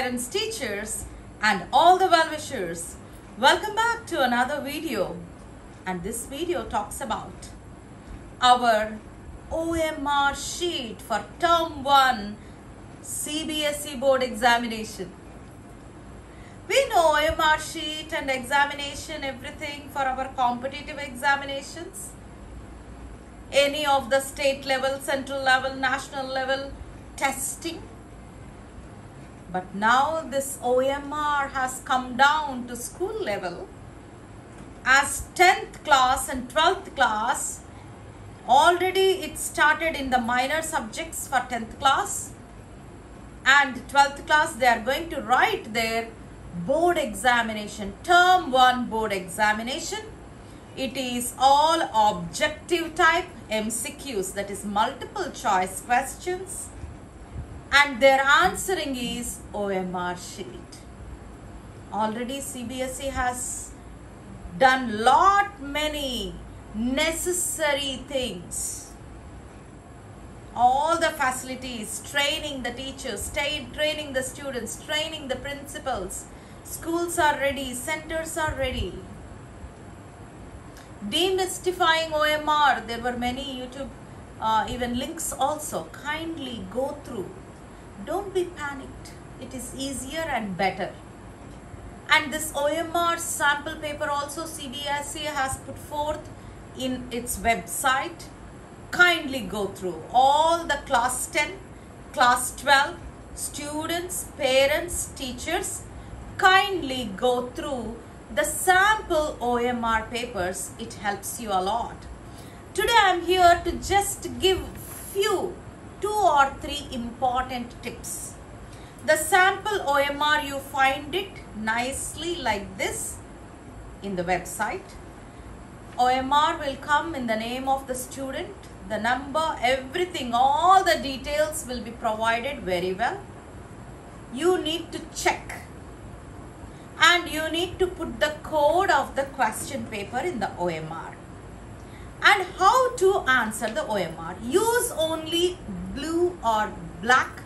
parents, teachers, and all the well-wishers. Welcome back to another video. And this video talks about our OMR sheet for Term 1 CBSE board examination. We know OMR sheet and examination, everything for our competitive examinations. Any of the state level, central level, national level testing. But now this OMR has come down to school level as 10th class and 12th class. Already it started in the minor subjects for 10th class and 12th class. They are going to write their board examination, Term 1 board examination. It is all objective type MCQs, that is multiple choice questions, and their answering is OMR sheet. Already CBSE has done many necessary things. All the facilities, training the teachers, training the students, training the principals. Schools are ready, centers are ready. Demystifying OMR, there were many YouTube even links also. Kindly go through. Don't be panicked. It is easier and better. And this OMR sample paper also CBSE has put forth in its website. Kindly go through. All the class 10, class 12 students, parents, teachers, kindly go through the sample OMR papers. It helps you a lot. Today I am here to just give few 2 or 3 important tips. The sample OMR, you find it nicely like this in the website. OMR will come in the name of the student, the number, everything, all the details will be provided very well. You need to check. And you need to put the code of the question paper in the OMR. And how to answer the OMR. Use only blue or black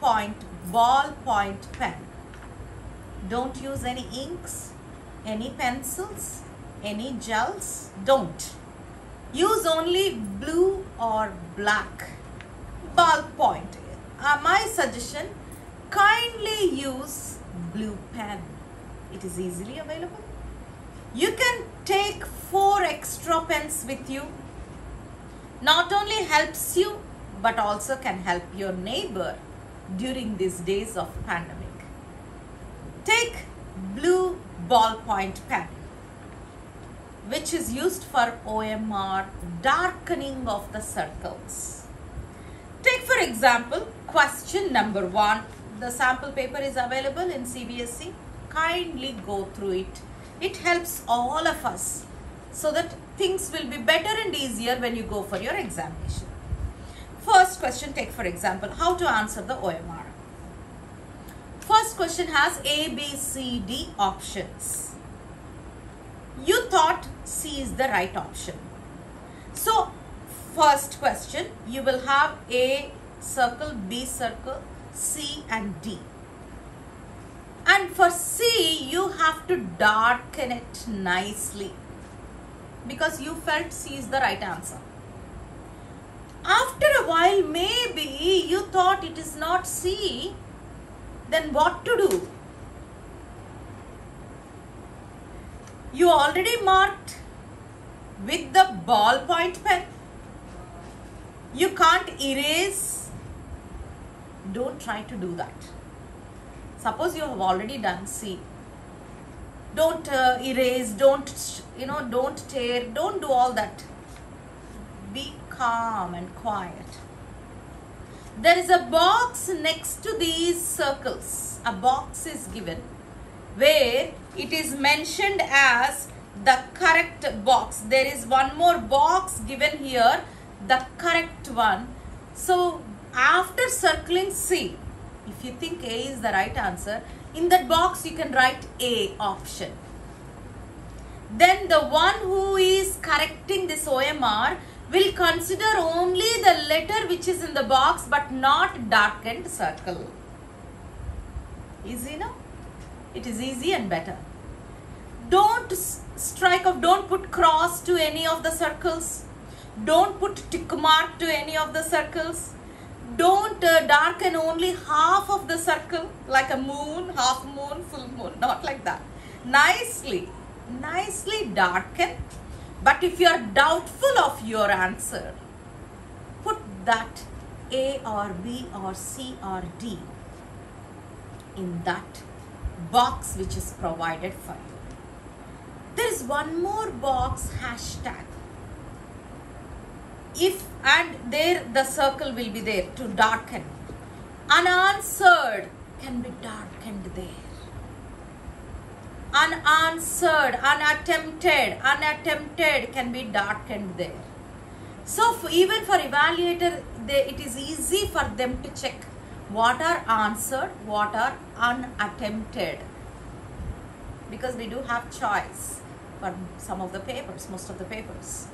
point, ballpoint pen. Don't use any inks, any pencils, any gels. Don't. Use only blue or black ballpoint. My suggestion, kindly use blue pen. It is easily available. You can take 4 extra pens with you. Not only helps you, but also can help your neighbor during these days of pandemic. Take blue ballpoint pen, which is used for OMR darkening of the circles. Take for example, question number 1. The sample paper is available in CBSE. Kindly go through it. It helps all of us so that things will be better and easier when you go for your examination. First question, take for example, how to answer the OMR. First question has A, B, C, D options. You thought C is the right option. So, first question, you will have A circle, B circle, C and D. And for C, you have to darken it nicely because you felt C is the right answer. After a while, maybe you thought it is not C, then what to do? You already marked with the ballpoint pen. You can't erase. Don't try to do that. Suppose you have already done C. Don't erase, don't tear, don't do all that. Be calm and quiet. There is a box next to these circles. A box is given where it is mentioned as the correct box. There is one more box given here, the correct one. So after circling C, if you think A is the right answer, in that box you can write A option. Then the one who is correcting this OMR will consider only the letter which is in the box but not darkened circle. Easy, no? It is easy and better. Don't strike off, don't put cross to any of the circles. Don't put tick mark to any of the circles. Don't darken only half of the circle, like a moon, half moon, full moon. Not like that. Nicely darken. But if you are doubtful of your answer, put that A or B or C or D in that box which is provided for you. There is one more box, hashtag. If and there the circle will be there to darken. Unanswered can be darkened there. Unanswered, unattempted can be darkened there. So even for evaluator, it is easy for them to check what are answered, what are unattempted. Because we do have choice for some of the papers, most of the papers.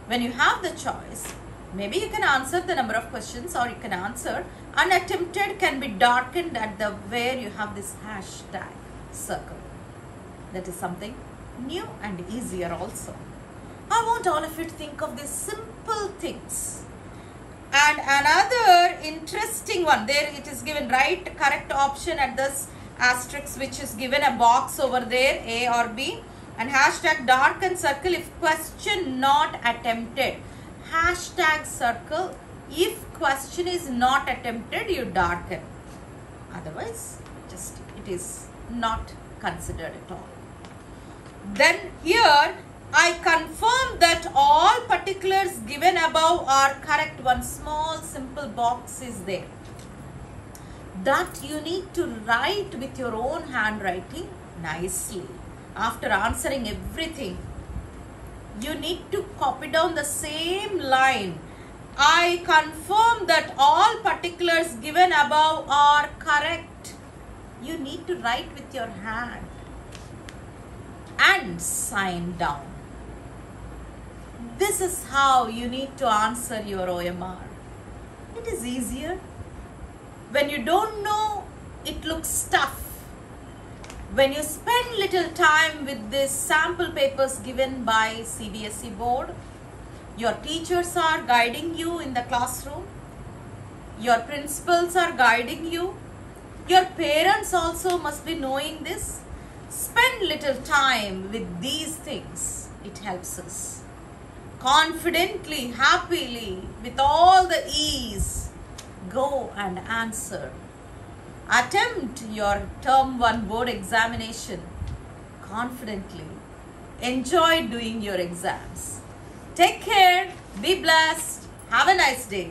When you have the choice, maybe you can answer the number of questions, or you can answer unattempted can be darkened at the where you have this hashtag circle. That is something new and easier also. I want all of you to think of these simple things. And another interesting one, there it is given right correct option at this asterisk, which is given a box over there, A or B, and hashtag darken circle if question not attempted. Hashtag circle, if question is not attempted, you darken. Otherwise, just it is not considered at all. Then here, I confirm that all particulars given above are correct. One small simple box is there that you need to write with your own handwriting nicely. After answering everything, you need to copy down the same line. I confirm that all particulars given above are correct. You need to write with your hand and sign down. This is how you need to answer your OMR. It is easier. When you don't know, it looks tough. When you spend little time with these sample papers given by CBSE board, your teachers are guiding you in the classroom, your principals are guiding you, your parents also must be knowing this. Spend little time with these things. It helps us. Confidently, happily, with all the ease, go and answer. Attempt your term 1 board examination confidently. Enjoy doing your exams. Take care. Be blessed. Have a nice day.